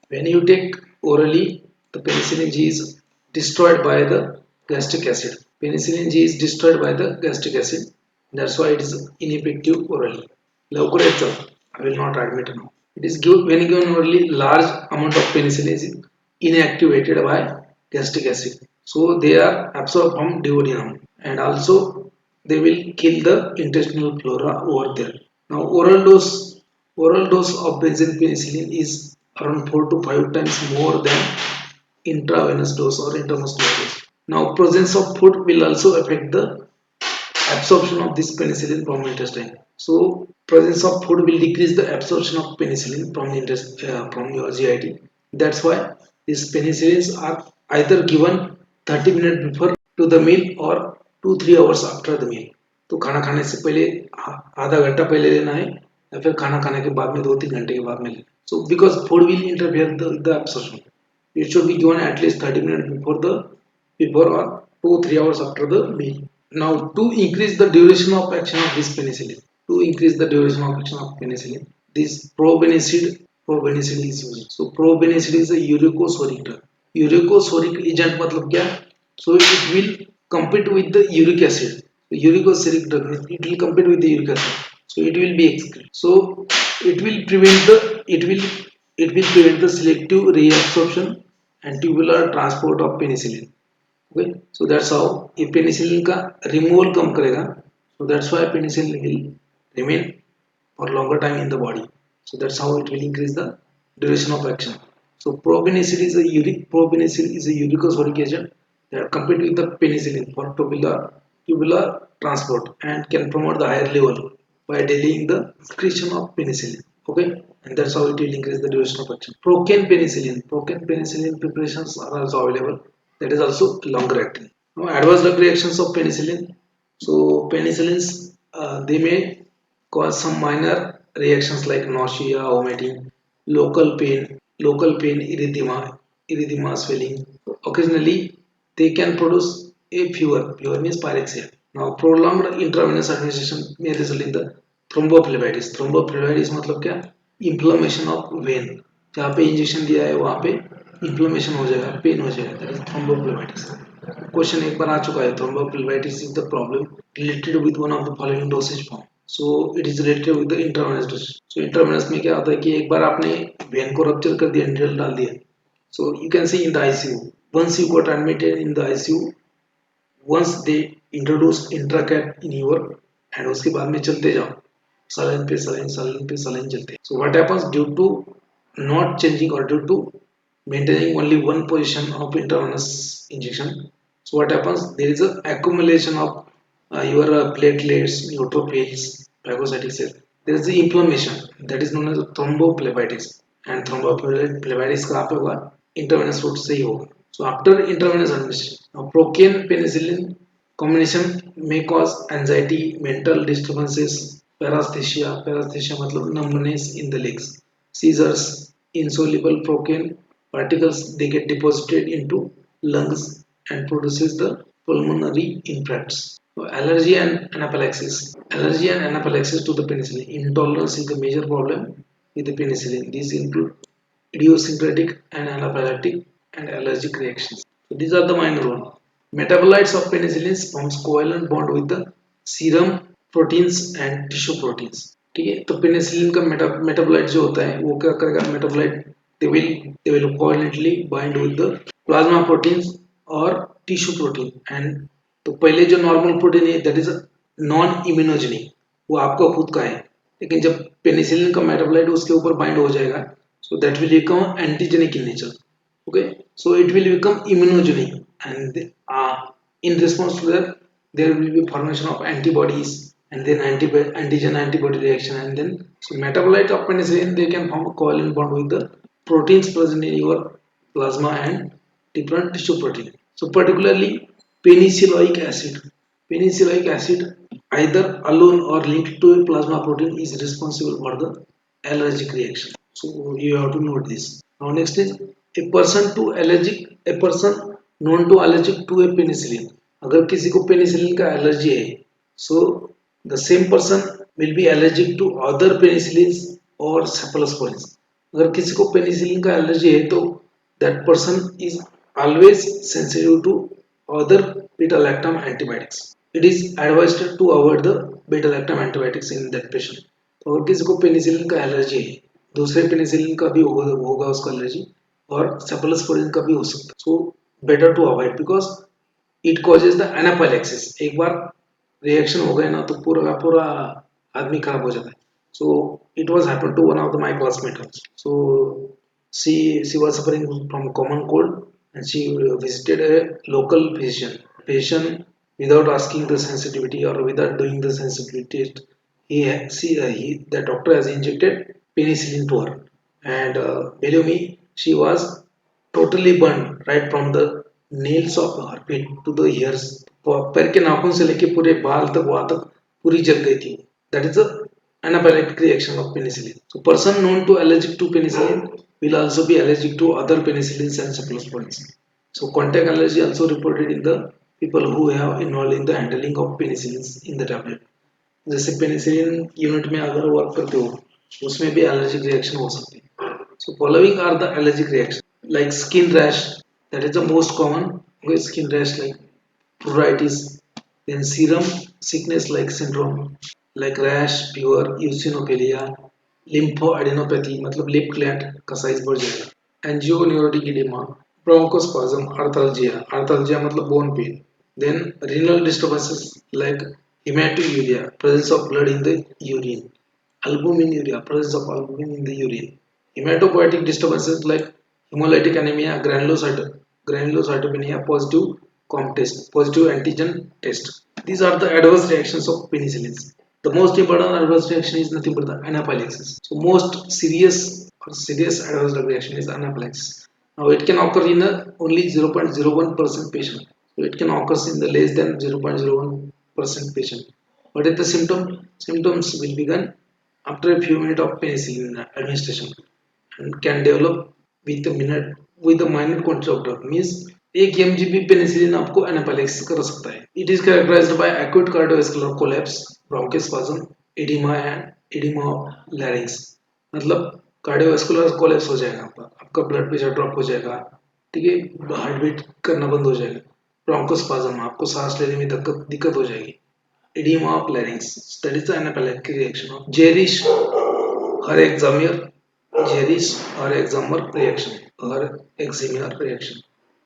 When you take orally, the penicillin G is destroyed by the gastric acid. Penicillin G is destroyed by the gastric acid. That's why it is ineffective orally. Leukoretzal, I will not admit now. It is when given orally, large amount of penicillin is inactivated by gastric acid. So they are absorbed from duodenum, and also they will kill the intestinal flora over there. Now oral dose of benzyl penicillin is around 4 to 5 times more than intravenous dose or intramuscular dose. Now presence of food will also affect the absorption of this penicillin from intestine. So presence of food will decrease the absorption of penicillin from your GIT. That's why these penicillins are either given 30 minutes before to the meal or 2-3 hours after the meal. तो खाना खाने से पहले आधा घंटा पहले लेना है या फिर खाना खाने के बाद में 2-3 घंटे के बाद में लेना. So because food will interfere the absorption, it should be given at least 30 minutes before or 2-3 hours after the meal. Now to increase the duration of action of this penicillin, this probenecid is used. So probenecid is a uricosuric drug. Uricosuric agent मतलब क्या? So it will compete with the uric acid. Uricosuric drug, it will compete with the uric acid. So it will be excreted. So it will prevent the selective reabsorption and tubular transport of penicillin. Okay, so that's how ये penicillin का removal कम करेगा. So that's why penicillin will remain for longer time in the body. So that's how it will increase the duration of action. So probenecid is a uricosuric agent that compete with the penicillin for tubular transport and can promote the higher level by delaying the excretion of penicillin. Okay, and that's how it will increase the duration of action. Procaine penicillin preparations are also available. that is also longer acting. Now, adverse drug reactions of penicillin. So penicillins they may cause some minor reactions like nausea, vomiting, local pain, erythema, swelling. Occasionally, they can produce a fever. Fever means pyrexia. Now, prolonged intravenous administration may result in the thrombophlebitis. Thrombophlebitis मतलब क्या? Inflammation of vein. जहाँ पे injection दिया है वहाँ पे inflammation हो जाएगा, पेन हो जाएगा. That is thrombophlebitis. Question एक बार आ चुका है. Thrombophlebitis is the problem related with one of the following dosage form. So it is related with the intravenous dosage. So intravenous में क्या होता है कि एक बार आपने वेन को रप्चर कर दिया, needle डाल दिया. So you can see in the ICU. Once you got admitted in the ICU, once they introduce intracat in your and उसके बाद में चलते जाओ saline पे saline चलते. So what happens due to not changing or due to maintaining only one position of intravenous injection? So what happens? There is a accumulation of your platelets, neutrophils, phagocytic cells. There is the inflammation that is known as thrombophlebitis. And thrombophlebitis कहाँ पे होगा? Intravenous route से ही होगा. So after intravenous administration, procaine penicillin combination may cause anxiety, mental disturbances, paresthesia मतलब numbness in the legs, seizures, insoluble procaine particles they get deposited into lungs and produces the pulmonary infarcts. So allergy and anaphylaxis. Allergy and anaphylaxis to the penicillin. Intolerance is the major problem with the penicillin. These include idiosyncratic and anaphylactic and allergic reactions. So these are the minor ones. Metabolites of penicillin forms covalent bond with the serum proteins and tissue proteins. ठीक है, तो penicillin का metabolite जो होता है वो क्या करेगा? Metabolite they will covalently bind with the plasma proteins or tissue protein. And तो पहले जो नॉर्मल प्रोटीन है दैट इज नॉन इम्यूनोजेनिक, वो आपका खुद का है. लेकिन जब पेनिसिलिन का मेटाबोलाइट उसके ऊपर बाइंड हो जाएगा, so that will become antigenic in nature. Okay, so it will become immunogenic, and in response to that there will be formation of antibodies and then antigen antibody reaction, and then so metabolite of penicillin they can form a covalent bond with the proteins present in your plasma and different tissue protein. So particularly penicilloic acid. Penicilloic acid either alone or linked to a plasma protein is responsible for the allergic reaction. So you have to note this. Now next is a person known to allergic to a penicillin. अगर किसी को penicillin का allergy है, so the same person will be allergic to other penicillins or cephalosporins. अगर किसी को penicillin का allergy है तो that person is always sensitive to other beta-lactam antibiotics. It is advised to avoid the beta-lactam antibiotics in that patient. तो अगर किसी को पेनिसिलिन का एलर्जी है, दूसरे पेनिसिलिन का भी होगा उसका एलर्जी, और सेफलोस्पोरिन का भी हो सकता है. So better to avoid because it causes the anaphylaxis. एक बार रिएक्शन हो गया ना तो पूरा का पूरा आदमी खराब हो जाता है. So it was happen to one of the my classmate. So she was suffering from common cold and she visited a local physician. Patient, without asking the sensitivity or without doing the sensitivity test, the doctor has injected penicillin to her, and believe me, she was totally burned right from the nails of her feet to the ears. पैर के नाखून से लेके पूरे बाल तक वहां तक पूरी जल गई थी. That is the anaphylactic reaction of penicillin. So person known to allergic to penicillin will also be allergic to other penicillins and cephalosporins. So contact allergy also reported in the people who have involved in the handling of penicillins in the tablet. जैसे penicillin unit में अगर work करते हो उसमें भी allergic reaction हो सकती है. So following are the allergic reaction like skin rash, that is the most common. Skin rash like pruritus, then serum sickness like syndrome like rash, fever, eosinophilia, lymphoadenopathy मतलब lip gland का size बढ़ जाएगा. एंजियोन्यूरोटिक इडेमा, bronchospasm, आर्थल्जिया मतलब bone pen. Then renal disturbances like hematuria, presence of blood in the urine, albuminuria, presence of albumin in the urine, hematopoietic disturbances like hemolytic anemia, granulocytopenia, positive COM test, positive antigen test. These are the adverse reactions of penicillins. The most important adverse reaction is nothing but the anaphylaxis. So most serious adverse reaction is anaphylaxis. Now it can occur in only 0.01% patient. So it can occur in the less than 0.01% patient. What is the symptom? Symptoms will begin after a few minutes of penicillin administration and can develop with a minor quantity of drug. Means 1 mg penicillin आपको anaphylaxis कर सकता है. It is characterized by acute cardiovascular collapse, bronchospasm, edema of larynx. मतलब cardiovascular collapse हो जाएगा, आपका blood pressure drop हो जाएगा, ठीक है, हार्ट बीट करना बंद हो जाएगा, ब्रोंकोस्पाज्म, आपको सांस लेने में दिक्कत हो जाएगी, edema of larynx, that is the anaphylactic reaction of Jerish or eczema, Jerish or eczema reaction.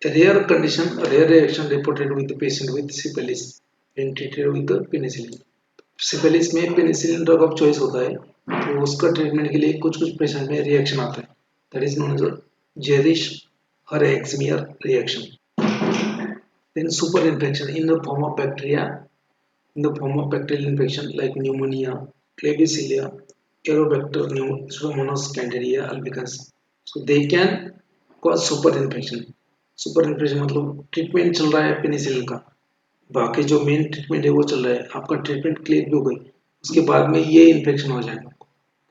A rare reaction reported with the patient with syphilis when treated with the penicillin. Syphilis में penicillin drug of choice होता है, तो उसका treatment के लिए कुछ कुछ patient में रिएक्शन आता है, that is known as Jarisch और Herxheimer reaction. Then super infection in the form of bacteria, in the form of bacterial infection like pneumonia, Klebsiella, Aerobacter Pseudomonas Candida albicans. So they can cause super infection. Super infection मतलब treatment चल रहा है penicillin का, बाकी जो main treatment है वो चल रहा है, आपका ट्रीटमेंट क्लियर भी हो गई, उसके बाद में ये इन्फेक्शन हो जाएगा.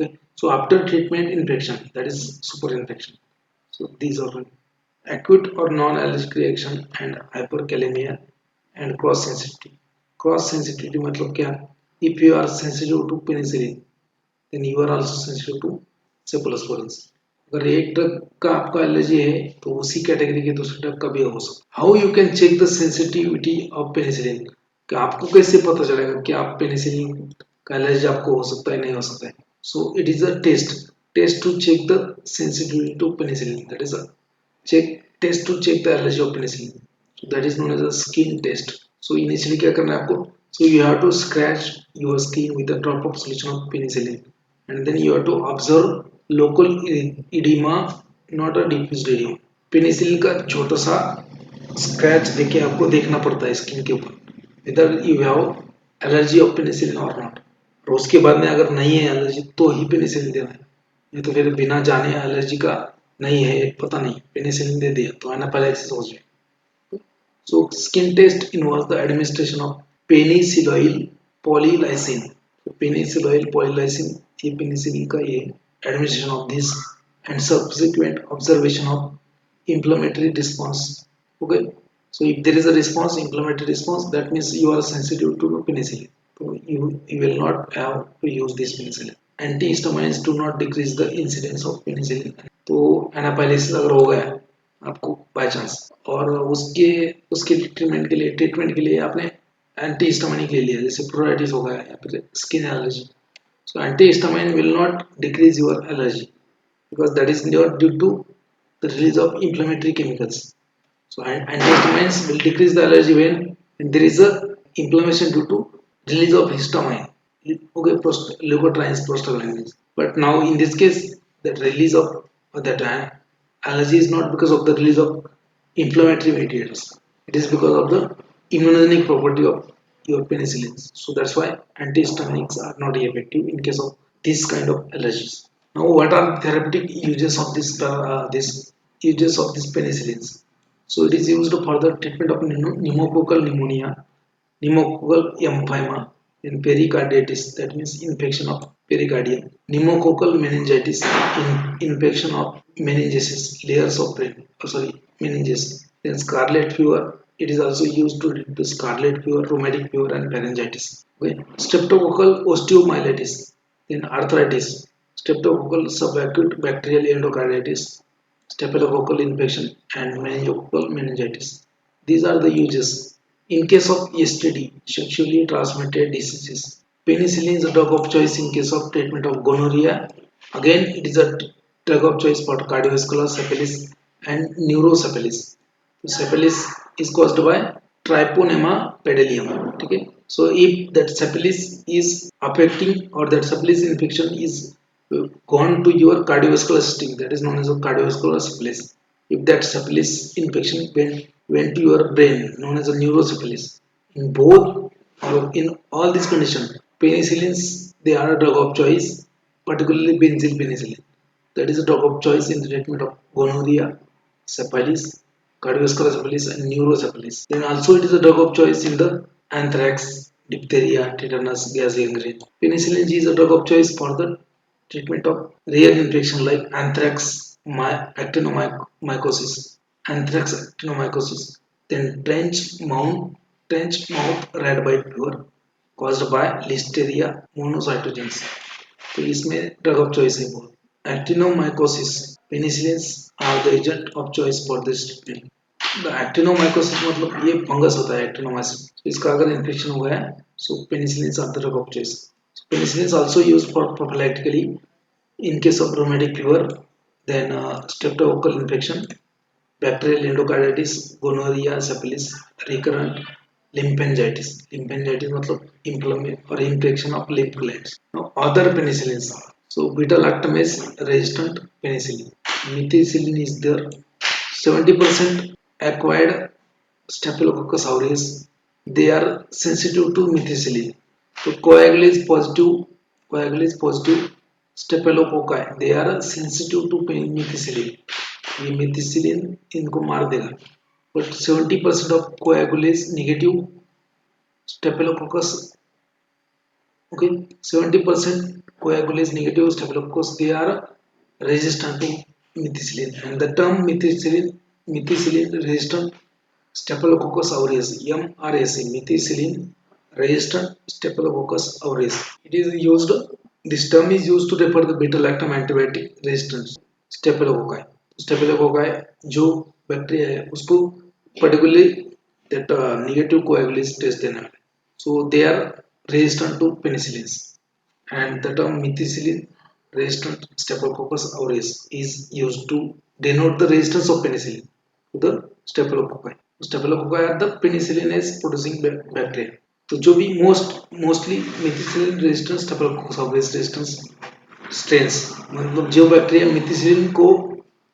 Okay? So after treatment infection, that is super infection. So these are acute or non-allergic reaction and hyperkalemia and cross sensitivity. Cross sensitivity मतलब क्या? If you are sensitive to penicillin, then you are also sensitive to cephalosporins. अगर एक drug का आपका allergy है तो उसी category के दूसरे ड्रग का भी हो सकता है. How you can check the sensitivity of penicillin, कि आपको कैसे पता चलेगा कि आप पेनिसिलिन का एलर्जी आपको हो सकता है नहीं हो सकता है. So it is a test to check the sensitivity to penicillin, that is a test to check the allergy of penicillin, that is known as a skin test. So initially क्या करना है आपको, so you have to scratch your skin with a drop of solution of penicillin and then you have to observe local oedema, not a diffused area. Penicillin का छोटा सा scratch देके आपको देखना पड़ता है स्किन के ऊपर, इधर you have allergy of penicillin और नॉट. और उसके बाद में अगर नहीं है एलर्जी तो ही पेनिसिलिन देना है, नहीं तो फिर बिना जाने एलर्जी का नहीं है पता नहीं पेनिसिलिन दे दिया तो एनाफिलैक्सिस हो जाए. So skin test involves the administration of penicilloyl polylysine. So penicilloyl polylysine ये penicillin का ये administration of this and subsequent observation of inflammatory response. Okay. So if there is a response, inflammatory response, that means you are sensitive to penicillin. So you will not have to use this penicillin. Antihistamines do not decrease the incidence of penicillin. तो एनाफाइलेसिस अगर हो गया आपको by chance और उसके उसके treatment के लिए आपने एंटीहिस्टामाइनिक ले लिया, जैसे प्रोराइटिस हो गया या फिर skin allergy, so antihistamine will not decrease your allergy because that is not due to the release of inflammatory chemicals. So antihistamines will decrease the allergy when there is a inflammation due to release of histamine. Okay, leukotrienes, prostaglandins. But now in this case, that release of that allergy is not because of the release of inflammatory mediators. It is because of the immunogenic property of your penicillins. So that's why antihistaminics are not effective in case of this kind of allergies. Now, what are therapeutic uses of this penicillins? So it is used for the treatment of pneumococcal pneumonia, pneumococcal emphysema, and pericarditis, that means infection of pericardium, pneumococcal meningitis, infection of meninges, layers of brain, meninges. Then scarlet fever, it is also used to treat the scarlet fever, rheumatic fever, and pharyngitis. Okay. Streptococcal osteomyelitis, then arthritis, streptococcal subacute bacterial endocarditis, staphylococcal infection, and meningococcal meningitis. These are the uses. In case of STD, sexually transmitted diseases, penicillin is a drug of choice in case of treatment of gonorrhea. Again, it is a drug of choice for cardiovascular syphilis and neurosyphilis. Syphilis is caused by Treponema pedalium. Okay? So if that syphilis is affecting or that syphilis infection is gone to your cardiovascular system, that is known as a cardiovascular syphilis. If that syphilis infection went to your brain, known as a neurosyphilis. In both or in all these conditions, penicillins, they are a drug of choice, particularly benzyl penicillin. That is a drug of choice in the treatment of gonorrhea, syphilis, cardiovascular syphilis, and neurosyphilis. Then also it is a drug of choice in the anthrax, diphtheria, tetanus, gas gangrene. Penicillin G is a drug of choice for the treatment of rare infection like anthrax, actinomycosis, anthrax actinomycosis, then trench mouth rat bite fever caused by listeria monocytogenes. तो इसमें drug of choice है वो actinomycosis penicillins are the agent of choice for this treatment the actinomycosis मतलब ये fungus होता है actinomyces इसका अगर इन्फेक्शन हुआ है so penicillins are the drug of choice penicillins also used for prophylactically in case of rheumatic fever then streptococcal infection bacterial endocarditis gonorrhea syphilis recurrent lymphangitis मतलब inflammation or infection of lymph glands now other penicillins so beta lactamase resistant penicillin methicillin is there 70% acquired staphylococcus aureus they are sensitive to methicillin so coagulase positive staphylococci they are sensitive to methicillin ये methicillin इनको मार देगा but 70% of coagulase negative staphylococcus okay 70% coagulase negative staphylococcus they are resistant to methicillin and the term methicillin resistant staphylococcus aureus MRSA methicillin resistant staphylococcus aureus it is used This term is used to refer the beta-lactam antibiotic resistance staphylococci. Staphylococci जो bacteria है उसको particularly that negative coagulase test देना है. So they are resistant to penicillins and the term methicillin resistant staphylococcus aureus is used to denote the resistance of penicillin to the staphylococci. Staphylococci are the penicillinase producing bacteria. तो जो भी mostly methicillin resistance staphylococcus aureus resistance strains मतलब जो bacteria methicillin को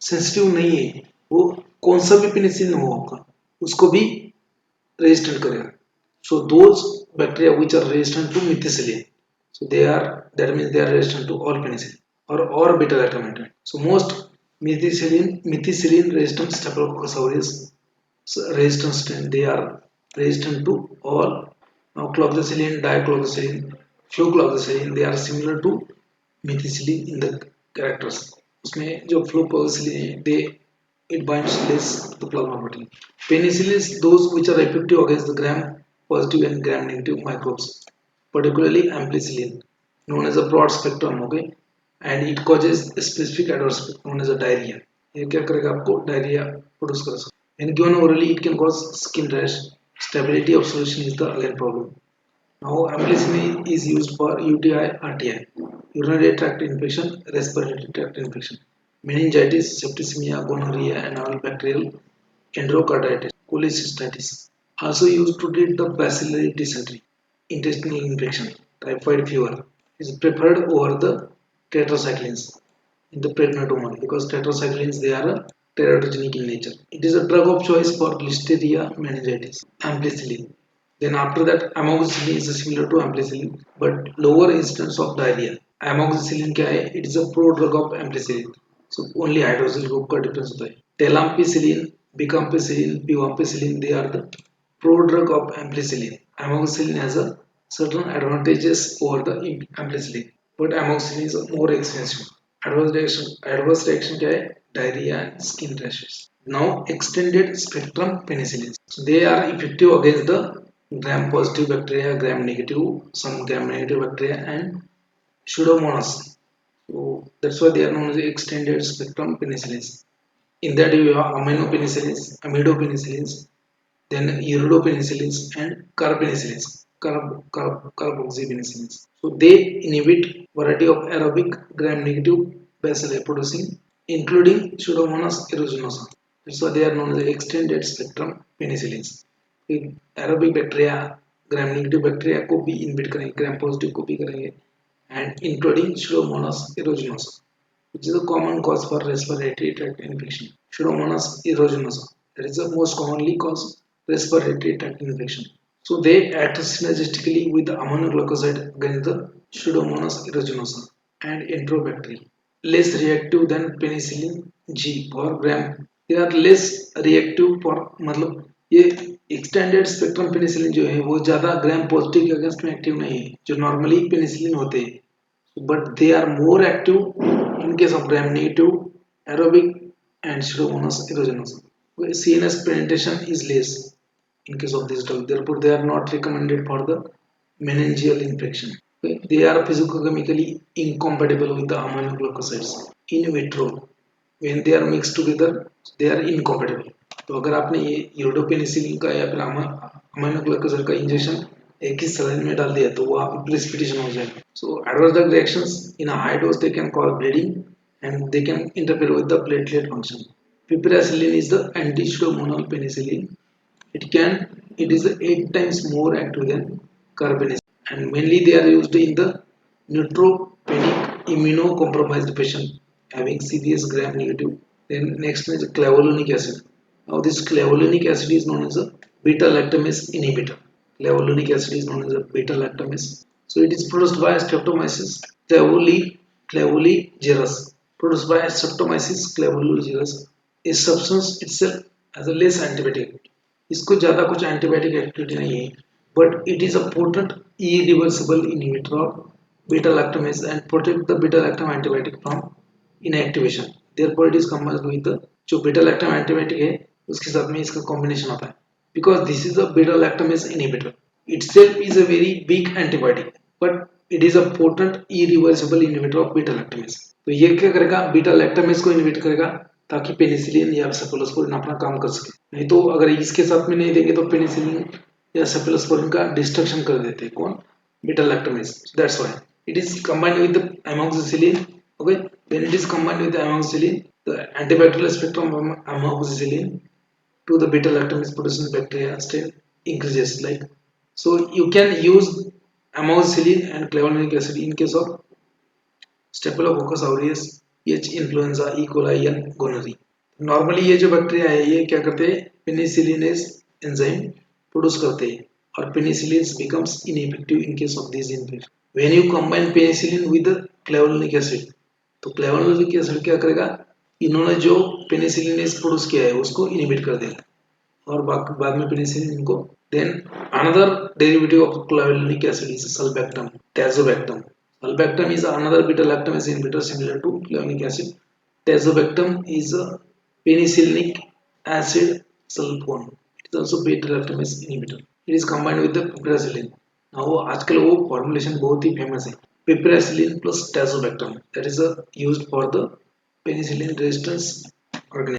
sensitive नहीं है वो कौन सा भी पेनिसिलिन हो आपका उसको भी रेजिस्टेंट करेगा so those bacteria which are resistant to methicillin so that means they are resistant to all penicillin और beta lactam so most methicillin resistant staphylococcus aureus resistance strain they are resistant to all now clofazolin diclofazolin fluclofazolin they are similar to methicillin in the characters उसमें जो fluclofazolin है they it binds less to the plasma protein penicillins those which are effective against the gram positive and gram negative microbes particularly ampicillin known as a broad spectrum okay and it causes a specific adverse effect known as a diarrhea ये क्या करेगा आपको diarrhea produce कर सकता है when given orally it can cause skin rash Stability of solution is the again problem. Now ampicillin is used for UTI, RTI, urinary tract infection, respiratory tract infection, meningitis, septicemia, gonorrhea, and all bacterial enterocarditis, cholecystitis. Also used to treat the bacillary dysentery, intestinal infection, typhoid fever. Is preferred over the tetracyclines in the pregnant woman because tetracyclines they are teratogenic in nature. It is a drug of choice for listeria meningitis, ampicillin. Then after that, amoxicillin is similar to ampicillin but lower incidence of diarrhea. Amoxicillin क्या है? It is a pro-drug of ampicillin. So only hydroxyl group का difference होता है. Telampicillin, bicampicillin, pivampicillin they are the pro-drug of ampicillin. Amoxicillin has a certain advantages over the ampicillin, but amoxicillin is more expensive. Adverse reaction क्या है? Diarrhea and skin rashes. Now extended spectrum penicillins. So they are effective against the gram positive bacteria, gram negative, some gram negative bacteria and pseudomonas. So that's why they are known as extended spectrum penicillins. In that you have aminopenicillins, amidopenicillins, then iridopenicillins and carbapenicillins, carboxypenicillins. So they inhibit variety of aerobic gram negative bacilli producing including Pseudomonas aeruginosa. So they are known as extended spectrum penicillins. Aerobic bacteria, gram negative bacteria को भी inhibit करेंगे, gram positive को भी करेंगे, and including Pseudomonas aeruginosa, which is a common cause for respiratory tract infection. Pseudomonas aeruginosa, that is the most commonly caused respiratory tract infection. So they act synergistically with the aminoglycoside against the Pseudomonas aeruginosa and Enterobacterial. Less reactive than penicillin G for gram they are less reactive for, मतलब ये extended spectrum penicillin जो है वो ज़्यादा gram positive के against में active नहीं है जो नॉर्मली पेनिसिलिन होते हैं, but they are more active in case of gram-negative, aerobic, and pseudomonas aerogenes. CNS penetration is less in case of this drug. Therefore, they are not recommended for the meningeal infection. Okay. They are physicochemically incompatible with the aminoglycosides in vitro. When they are mixed together, they are incompatible. तो अगर आपने ये यूरोपेनिसिलिन का या फिर aminoglycoside का injection एक ही saline में डाल दिया तो वो आप प्रेसिपिटेशन हो जाएगा. So adverse drug reactions in a high dose they can cause bleeding and they can interfere with the platelet function. Piperacillin is the anti-pseudomonal penicillin. It is 8 times more active than carbapenicillin and mainly they are used in the neutropenic immunocompromised patient having serious gram-negative. Then next is clavulanic acid. Now this clavulanic acid is known as a beta-lactamase inhibitor. Clavulanic acid is known as a beta-lactamase. So it is produced by Streptomyces clavuligerus. Produced by Streptomyces clavuligerus. Is substance itself as a less antibiotic. इसको ज़्यादा कुछ antibiotic activity नहीं है, but it is a potent irreversible inhibitor of beta-lactamase and protect the beta-lactam antibiotic from inactivation. Therefore, it is combined with the जो beta-lactam antibiotic है उसके साथ में इसका combination आता है. Because this is a beta-lactamase inhibitor. Itself is a very big antibiotic, but it is a potent irreversible inhibitor of beta-lactamase. तो ये क्या करेगा, beta-lactamase को inhibit करेगा ताकि पेनिसिलिन या सेफलोस्पोरिन अपना काम कर सके. नहीं तो अगर इसके साथ में नहीं देंगे तो पेनिसिलिन या सेफलोस्पोरिन का डिस्ट्रक्शन कर देते हैं. कौन? beta-lactamase. That's why it is combined with the amoxicillin. Okay, when it is combined with the amoxicillin, the antibacterial spectrum of amoxicillin to the beta-lactamase producing bacteria strain increases. Like so, you can use amoxicillin and clavulanic acid in case of Staphylococcus aureus, H. influenza, E. coli and gonorrhea. Normally ये जो bacteria है ये क्या करते हैं, penicillinase enzyme produce करते हैं और penicillin becomes ineffective in case of this infection. When you combine penicillin with क्लेवुलिनिक acid तो क्लेवुलिनिक एसिड क्या करेगा, इन्होंने जो पेनिसिलिनेज प्रोड्यूस किया है उसको इनहिबिट कर देगा और बाद में पेनिसिलिन को. Then another derivative of clavulanic acid is sulbactam, tazobactam. Sulbactam is another beta-lactamase inhibitor similar to clavulanic acid. Tazobactam is a penicillinic acid sulfone. It is also beta-lactamase inhibitor. It is combined with the piperacillin. Now आजकल वो formulation बहुत ही famous है, piperacillin plus tazobactam. That is used for the penicillin resistance organism.